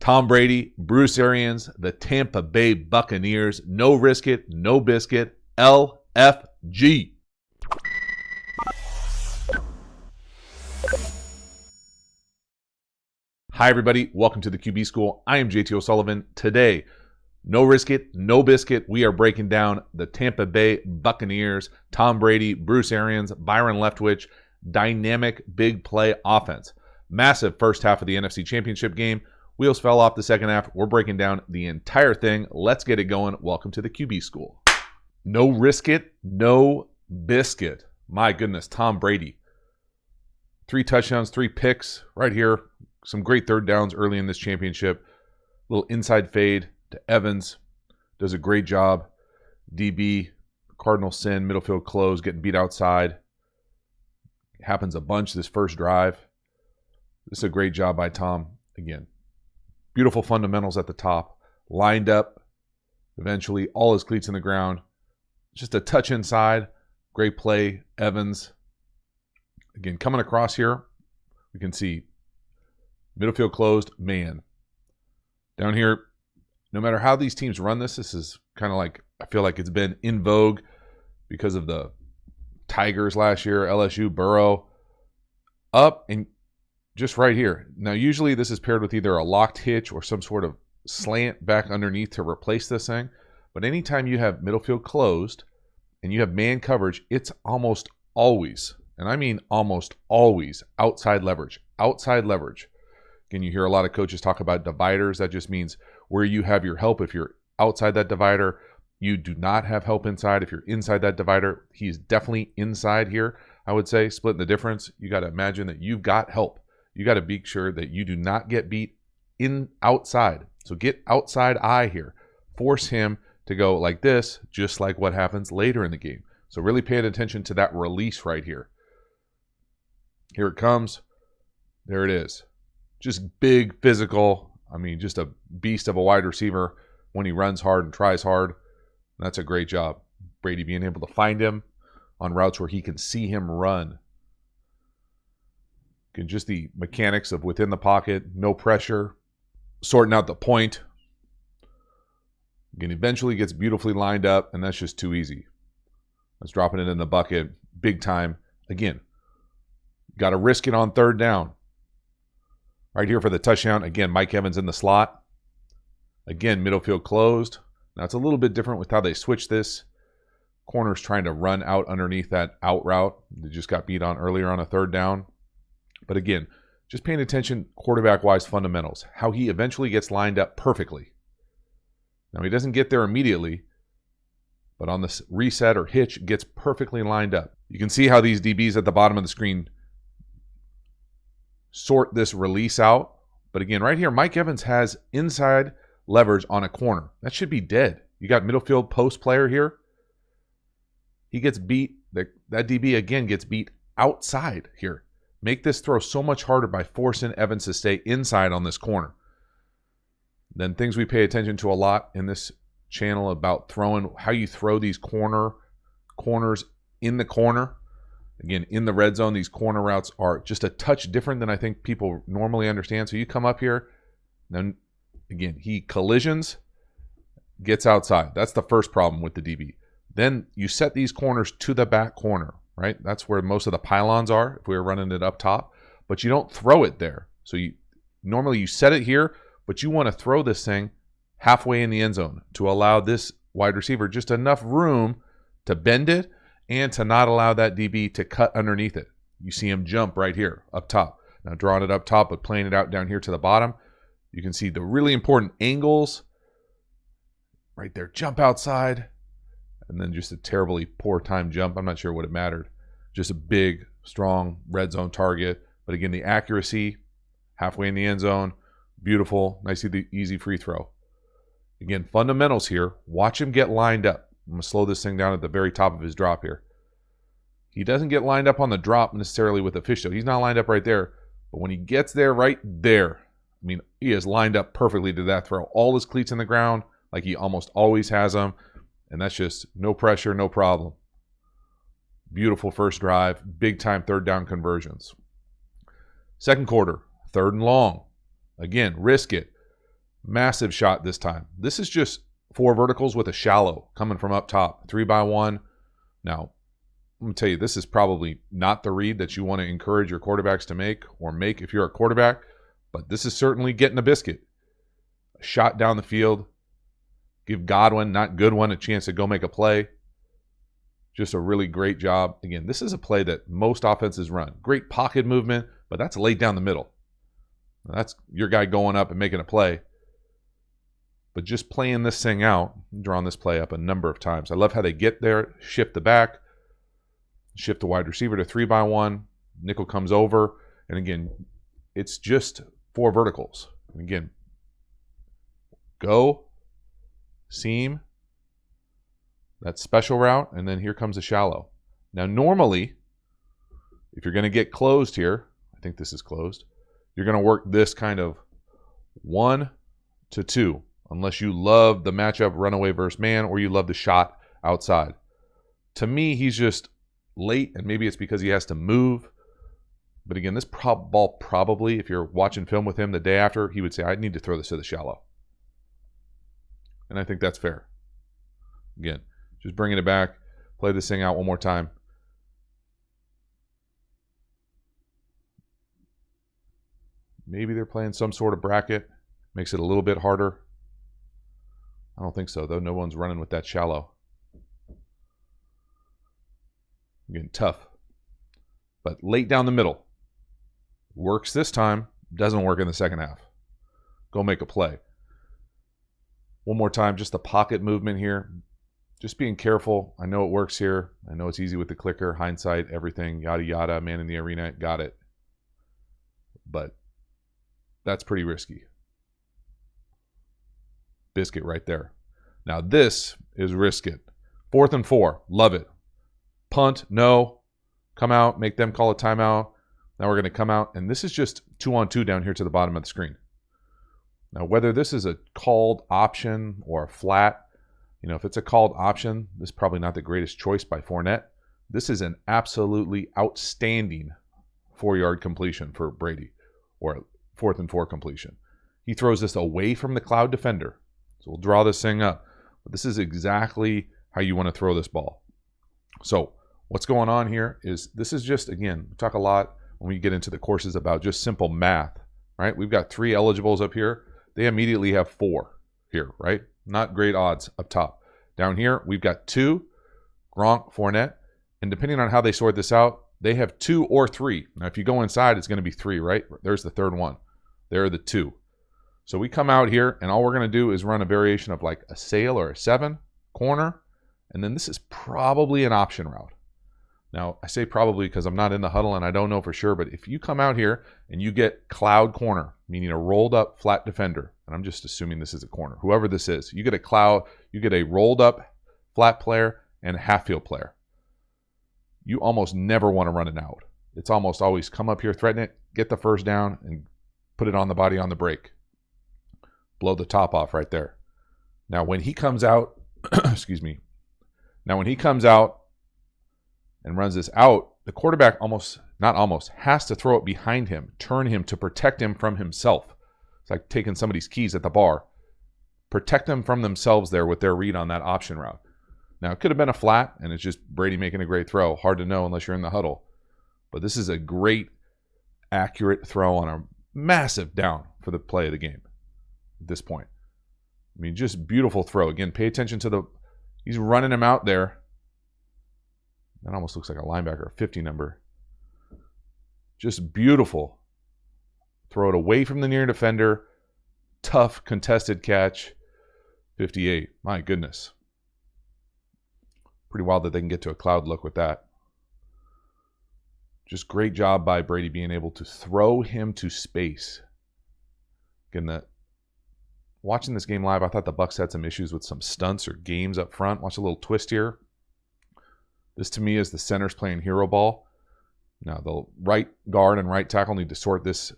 Tom Brady, Bruce Arians, the Tampa Bay Buccaneers. No risk it, no biscuit. LFG. Hi, everybody. Welcome to the QB School. I am JT O'Sullivan. Today, no risk it, no biscuit. We are breaking down the Tampa Bay Buccaneers, Tom Brady, Bruce Arians, Byron Leftwich, dynamic big play offense. Massive first half of the NFC Championship game. Wheels fell off the second half. We're breaking down the entire thing. Let's get it going. Welcome to the QB School. No risk it, no biscuit. My goodness, Tom Brady. 3 touchdowns, 3 picks right here. Some great third downs early in this championship. Little inside fade to Evans. Does a great job. DB, Cardinal sin, middle field close, getting beat outside. Happens a bunch this first drive. This is a great job by Tom. Again, beautiful fundamentals at the top. Lined up. Eventually, all his cleats in the ground. Just a touch inside. Great play. Evans. Again, coming across here, we can see middle field closed, man. Down here, no matter how these teams run this is kind of like, I feel like it's been in vogue because of the Tigers last year, LSU, Burrow. Up and just right here. Now, usually this is paired with either a locked hitch or some sort of slant back underneath to replace this thing. But anytime you have middle field closed and you have man coverage, it's almost always, and I mean almost always, outside leverage. Outside leverage. Again, you hear a lot of coaches talk about dividers. That just means where you have your help. If you're outside that divider, you do not have help inside. If you're inside that divider, he's definitely inside here, I would say. Splitting the difference, you got to imagine that you've got help. You got to be sure that you do not get beat in outside. So get outside eye here. Force him to go like this, just like what happens later in the game. So really paying attention to that release right here. Here it comes. There it is. Just big, physical. I mean, just a beast of a wide receiver when he runs hard and tries hard. That's a great job. Brady being able to find him on routes where he can see him run. Again, just the mechanics of within the pocket, no pressure, sorting out the point. Again, eventually gets beautifully lined up, and that's just too easy. That's dropping it in the bucket big time. Again, got to risk it on third down. Right here for the touchdown. Again, Mike Evans in the slot. Again, middle field closed. Now, it's a little bit different with how they switch this. Corner's trying to run out underneath that out route. They just got beat on earlier on a third down. But again, just paying attention quarterback-wise fundamentals. How he eventually gets lined up perfectly. Now, he doesn't get there immediately. But on this reset or hitch, gets perfectly lined up. You can see how these DBs at the bottom of the screen sort this release out. But again, right here, Mike Evans has inside leverage on a corner. That should be dead. You got middle field post player here. He gets beat. That DB again gets beat outside here. Make this throw so much harder by forcing Evans to stay inside on this corner. Then things we pay attention to a lot in this channel about throwing, how you throw these corners in the corner. Again, in the red zone, these corner routes are just a touch different than I think people normally understand. So you come up here, then again, he collisions, gets outside. That's the first problem with the DB. Then you set these corners to the back corner, right? That's where most of the pylons are if we were running it up top. But you don't throw it there. So normally you set it here, but you want to throw this thing halfway in the end zone to allow this wide receiver just enough room to bend it and to not allow that DB to cut underneath it. You see him jump right here up top. Now drawing it up top but playing it out down here to the bottom. You can see the really important angles right there. Jump outside. And then just a terribly poor time jump. I'm not sure what it mattered. Just a big, strong red zone target. But again, the accuracy halfway in the end zone. Beautiful. Nice, easy free throw. Again, fundamentals here. Watch him get lined up. I'm going to slow this thing down at the very top of his drop here. He doesn't get lined up on the drop necessarily with a fish toe. He's not lined up right there. But when he gets there, right there, I mean, he is lined up perfectly to that throw. All his cleats in the ground, like he almost always has them. And that's just no pressure, no problem. Beautiful first drive. Big time third down conversions. Second quarter, 3rd and long. Again, risk it. Massive shot this time. This is just 4 verticals with a shallow coming from up top. 3x1. Now, I'm going to tell you, this is probably not the read that you want to encourage your quarterbacks to make or make if you're a quarterback, but this is certainly getting a biscuit. A shot down the field. Give Godwin, not Goodwin, a chance to go make a play. Just a really great job. Again, this is a play that most offenses run. Great pocket movement, but that's laid down the middle. That's your guy going up and making a play. But just playing this thing out, drawing this play up a number of times. I love how they get there, shift the back, shift the wide receiver to 3x1. Nickel comes over. And again, it's just 4 verticals. And again, go, seam, that special route, and then here comes a shallow. Now, normally, if you're going to get closed here, I think this is closed, you're going to work this kind of 1 to 2. Unless you love the matchup runaway versus man or you love the shot outside. To me, he's just late, and maybe it's because he has to move. But again, this ball probably, if you're watching film with him the day after, he would say, I need to throw this to the shallow. And I think that's fair. Again, just bringing it back. Play this thing out one more time. Maybe they're playing some sort of bracket. Makes it a little bit harder. I don't think so, though. No one's running with that shallow. Again, tough. But late down the middle. Works this time. Doesn't work in the second half. Go make a play. One more time, just the pocket movement here. Just being careful. I know it works here. I know it's easy with the clicker, hindsight, everything, yada, yada, man in the arena, got it. But that's pretty risky. Biscuit right there. Now this is risk it. 4th and 4. Love it. Punt. No. Come out. Make them call a timeout. Now we're going to come out. And this is just 2-on-2 down here to the bottom of the screen. Now whether this is a called option or a flat, if it's a called option, this is probably not the greatest choice by Fournette. This is an absolutely outstanding 4-yard completion for Brady, or 4th and 4 completion. He throws this away from the cloud defender. So we'll draw this thing up. But this is exactly how you want to throw this ball. So what's going on here is this is just, again, we talk a lot when we get into the courses about just simple math, right? We've got 3 eligibles up here. They immediately have 4 here, right? Not great odds up top. Down here, we've got 2, Gronk, Fournette. And depending on how they sort this out, they have 2 or 3. Now, if you go inside, it's going to be 3, right? There's the 3rd one. There are the 2. So we come out here, and all we're going to do is run a variation of like a sail or a 7 corner, and then this is probably an option route. Now, I say probably because I'm not in the huddle and I don't know for sure, but if you come out here and you get cloud corner, meaning a rolled up flat defender, and I'm just assuming this is a corner, whoever this is, you get a cloud, you get a rolled up flat player and a half field player. You almost never want to run it out. It's almost always come up here, threaten it, get the first down, and put it on the body on the break. Blow the top off right there. Now, when he comes out, excuse me. Now, when he comes out and runs this out, the quarterback has to throw it behind him, turn him to protect him from himself. It's like taking somebody's keys at the bar. Protect them from themselves there with their read on that option route. Now, it could have been a flat, and it's just Brady making a great throw. Hard to know unless you're in the huddle. But this is a great, accurate throw on a massive down for the play of the game at this point. I mean, just beautiful throw. Again, pay attention to he's running him out there. That almost looks like a linebacker, a 50 number. Just beautiful. Throw it away from the near defender. Tough, contested catch. 58. My goodness. Pretty wild that they can get to a cloud look with that. Just great job by Brady being able to throw him to space. Again, watching this game live, I thought the Bucs had some issues with some stunts or games up front. Watch a little twist here. This to me is the centers playing hero ball. Now the right guard and right tackle need to sort this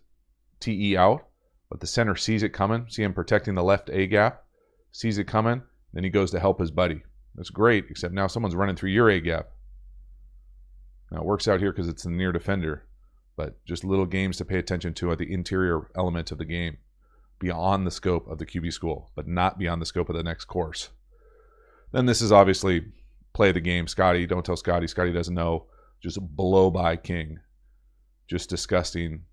TE out, but the center sees it coming. See him protecting the left A gap. Sees it coming. Then he goes to help his buddy. That's great, except now someone's running through your A gap. Now it works out here because it's the near defender, but just little games to pay attention to at the interior element of the game. beyond the scope of the QB school, but not beyond the scope of the next course. Then this is obviously play the game. Scotty, don't tell Scotty. Scotty doesn't know. Just blow by King. Just disgusting.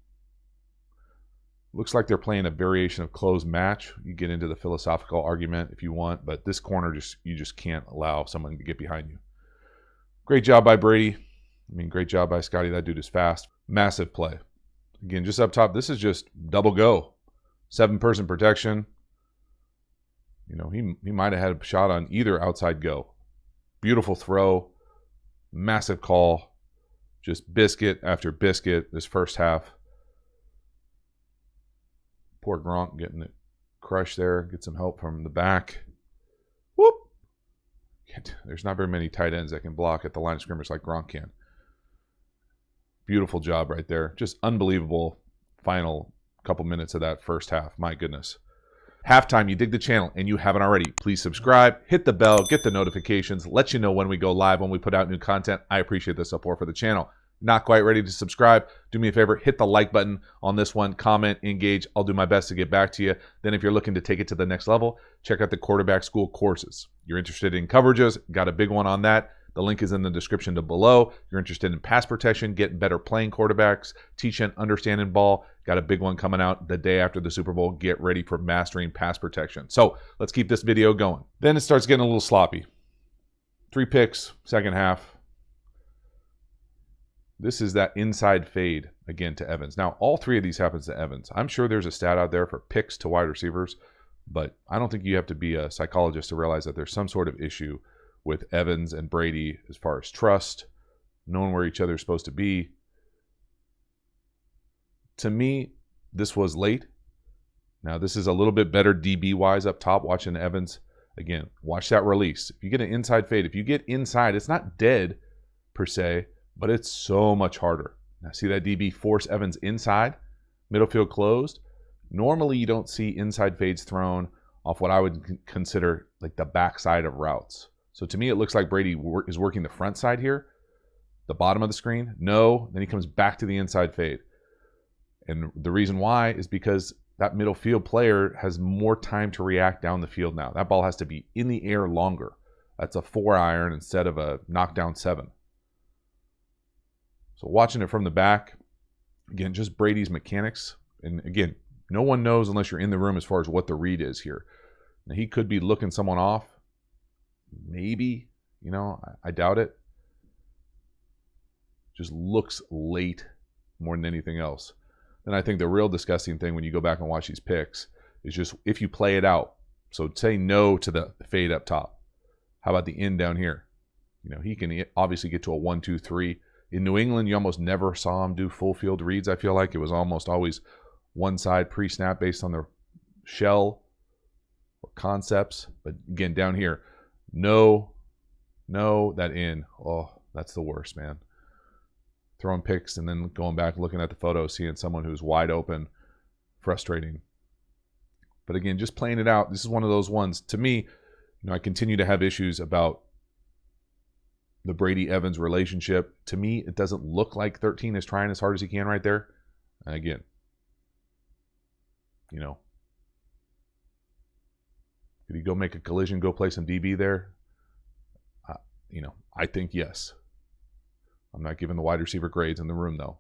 Looks like they're playing a variation of closed match. You get into the philosophical argument if you want, but this corner, you just can't allow someone to get behind you. Great job by Brady. I mean, great job by Scotty. That dude is fast. Massive play. Again, just up top, this is just double go. 7-person protection. You know, he might have had a shot on either outside go. Beautiful throw. Massive call. Just biscuit after biscuit this first half. Poor Gronk getting it crushed there. Get some help from the back. Whoop. There's not very many tight ends that can block at the line of scrimmage like Gronk can. Beautiful job right there. Just unbelievable final couple minutes of that first half. My goodness. Halftime, you dig the channel and you haven't already, please subscribe, hit the bell, get the notifications, let you know when we go live, when we put out new content. I appreciate the support for the channel. Not quite ready to subscribe, do me a favor, hit the like button on this one, comment, engage. I'll do my best to get back to you. Then if you're looking to take it to the next level, check out the quarterback school courses. You're interested in coverages, got a big one on that. The link is in the description below. You're interested in pass protection, getting better playing quarterbacks, teaching, understanding ball. Got a big one coming out the day after the Super Bowl. Get ready for mastering pass protection. So let's keep this video going. Then it starts getting a little sloppy. 3 picks, second half. This is that inside fade, again, to Evans. Now, all 3 of these happens to Evans. I'm sure there's a stat out there for picks to wide receivers, but I don't think you have to be a psychologist to realize that there's some sort of issue with Evans and Brady as far as trust, knowing where each other is supposed to be. To me, this was late. Now, this is a little bit better DB-wise up top, watching Evans. Again, watch that release. If you get an inside fade, if you get inside, it's not dead per se, but it's so much harder. Now, see that DB force Evans inside, middle field closed. Normally, you don't see inside fades thrown off what I would consider like the backside of routes. So to me, it looks like Brady is working the front side here, the bottom of the screen. No, then he comes back to the inside fade. And the reason why is because that middle field player has more time to react down the field now. That ball has to be in the air longer. That's a 4-iron instead of a knockdown 7. So watching it from the back, again, just Brady's mechanics. And again, no one knows unless you're in the room as far as what the read is here. Now, he could be looking someone off. Maybe, you know, I doubt it. Just looks late more than anything else. Then I think the real disgusting thing when you go back and watch these picks is just if you play it out. So say no to the fade up top. How about the end down here? You know, he can obviously get to a 1-2-3. In New England, you almost never saw him do full field reads. I feel like it was almost always one side pre-snap based on the shell or concepts. But again, down here, no, that in. Oh, that's the worst, man. Throwing picks and then going back, looking at the photo, seeing someone who's wide open. Frustrating. But again, just playing it out. This is one of those ones. To me, you know, I continue to have issues about the Brady-Evans relationship. To me, it doesn't look like 13 is trying as hard as he can right there. Again, you know, could he go make a collision, go play some DB there? You know, I think yes. I'm not giving the wide receiver grades in the room, though.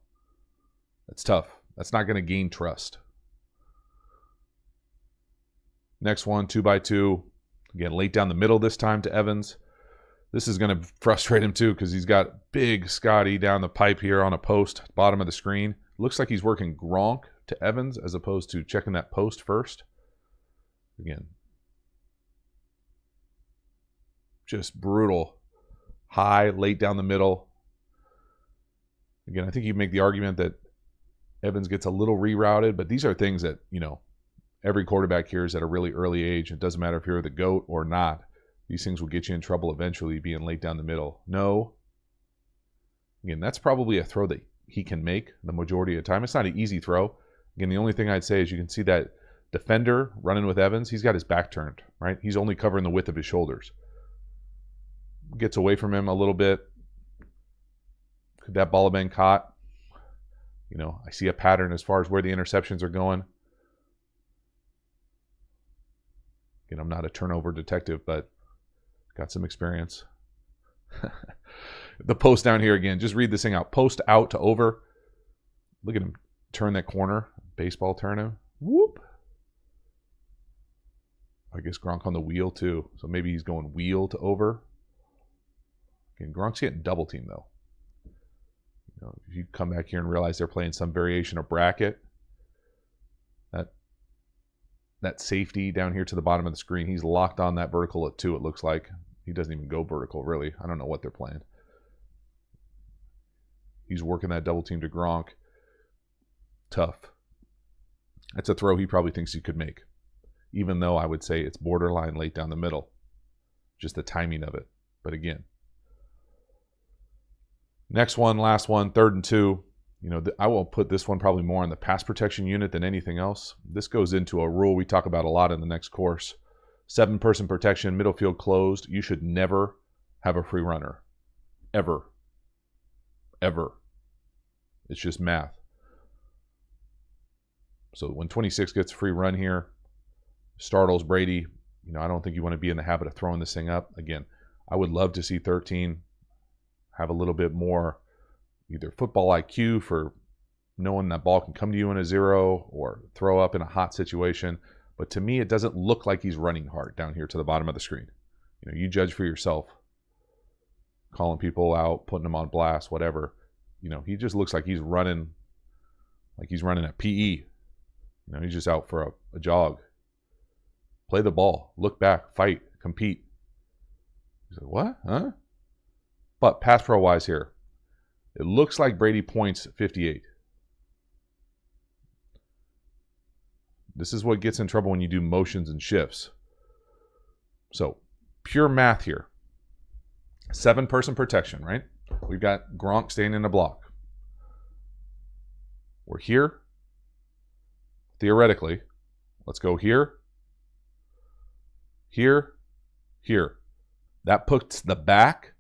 That's tough. That's not going to gain trust. Next one, 2x2. Again, late down the middle this time to Evans. This is going to frustrate him, too, because he's got big Scotty down the pipe here on a post, bottom of the screen. Looks like he's working Gronk to Evans as opposed to checking that post first. Again, just brutal. High, late down the middle. Again, I think you make the argument that Evans gets a little rerouted, but these are things that, you know, every quarterback hears at a really early age. It doesn't matter if you're the GOAT or not. These things will get you in trouble eventually being late down the middle. No. Again, that's probably a throw that he can make the majority of the time. It's not an easy throw. Again, the only thing I'd say is you can see that defender running with Evans, he's got his back turned, right? He's only covering the width of his shoulders. Gets away from him a little bit. Could that ball have been caught? You know, I see a pattern as far as where the interceptions are going. Again, I'm not a turnover detective, but got some experience. The post down here again, just read this thing out. Post out to over. Look at him turn that corner. Baseball turn him. Whoop. I guess Gronk on the wheel too. So maybe he's going wheel to over. Again, Gronk's getting double teamed though. You know, if you come back here and realize they're playing some variation of bracket, that safety down here to the bottom of the screen, he's locked on that vertical at 2, it looks like. He doesn't even go vertical, really. I don't know what they're playing. He's working that double team to Gronk. Tough. That's a throw he probably thinks he could make, even though I would say it's borderline late down the middle. Just the timing of it. But again, next one, last one, 3rd and 2. You know, I will put this one probably more on the pass protection unit than anything else. This goes into a rule we talk about a lot in the next course. 7-person protection, middle field closed. You should never have a free runner. Ever. Ever. It's just math. So when 26 gets a free run here, startles Brady, you know, I don't think you want to be in the habit of throwing this thing up. Again, I would love to see 13 have a little bit more either football IQ for knowing that ball can come to you in a 0 or throw up in a hot situation. But to me, it doesn't look like he's running hard down here to the bottom of the screen. You know, you judge for yourself. Calling people out, putting them on blast, whatever. You know, he just looks like he's running at PE. You know, he's just out for a jog. Play the ball. Look back. Fight. Compete. He's like, what? Huh? But pass pro-wise here, it looks like Brady points 58. This is what gets in trouble when you do motions and shifts. So, pure math here. 7-person protection, right? We've got Gronk staying in the block. We're here. Theoretically, let's go here, here, here. That puts the back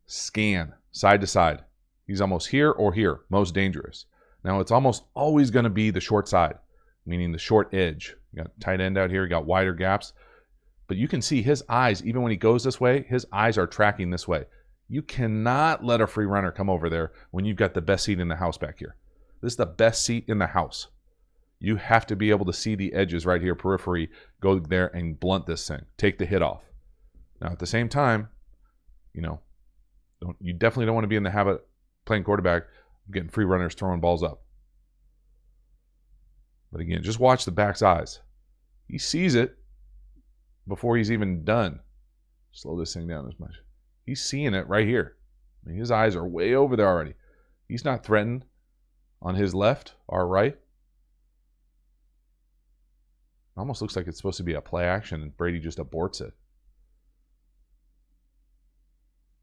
scan side to side. He's almost here or here, most dangerous. Now, it's almost always going to be the short side, meaning the short edge. You got tight end out here, you got wider gaps. But you can see his eyes, even when he goes this way, his eyes are tracking this way. You cannot let a free runner come over there when you've got the best seat in the house back here. This is the best seat in the house. You have to be able to see the edges right here, periphery, go there and blunt this thing. Take the hit off. Now, at the same time, you know, you definitely don't want to be in the habit of playing quarterback, getting free runners throwing balls up. But again, just watch the back's eyes. He sees it before he's even done. Slow this thing down as much. He's seeing it right here. I mean, his eyes are way over there already. He's not threatened on his left or right. Almost looks like it's supposed to be a play action and Brady just aborts it.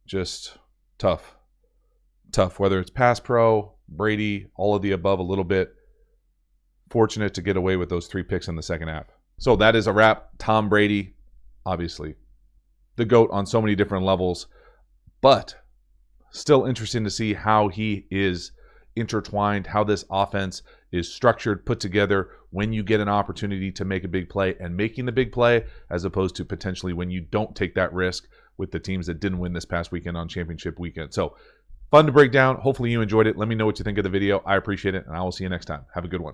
Just tough. Tough. Whether it's pass pro, Brady, all of the above a little bit. Fortunate to get away with those 3 picks in the second half. So that is a wrap. Tom Brady, obviously, the GOAT on so many different levels, but still interesting to see how he is intertwined, how this offense is structured, put together when you get an opportunity to make a big play and making the big play, as opposed to potentially when you don't take that risk with the teams that didn't win this past weekend on championship weekend. So fun to break down. Hopefully you enjoyed it. Let me know what you think of the video. I appreciate it, and I will see you next time. Have a good one.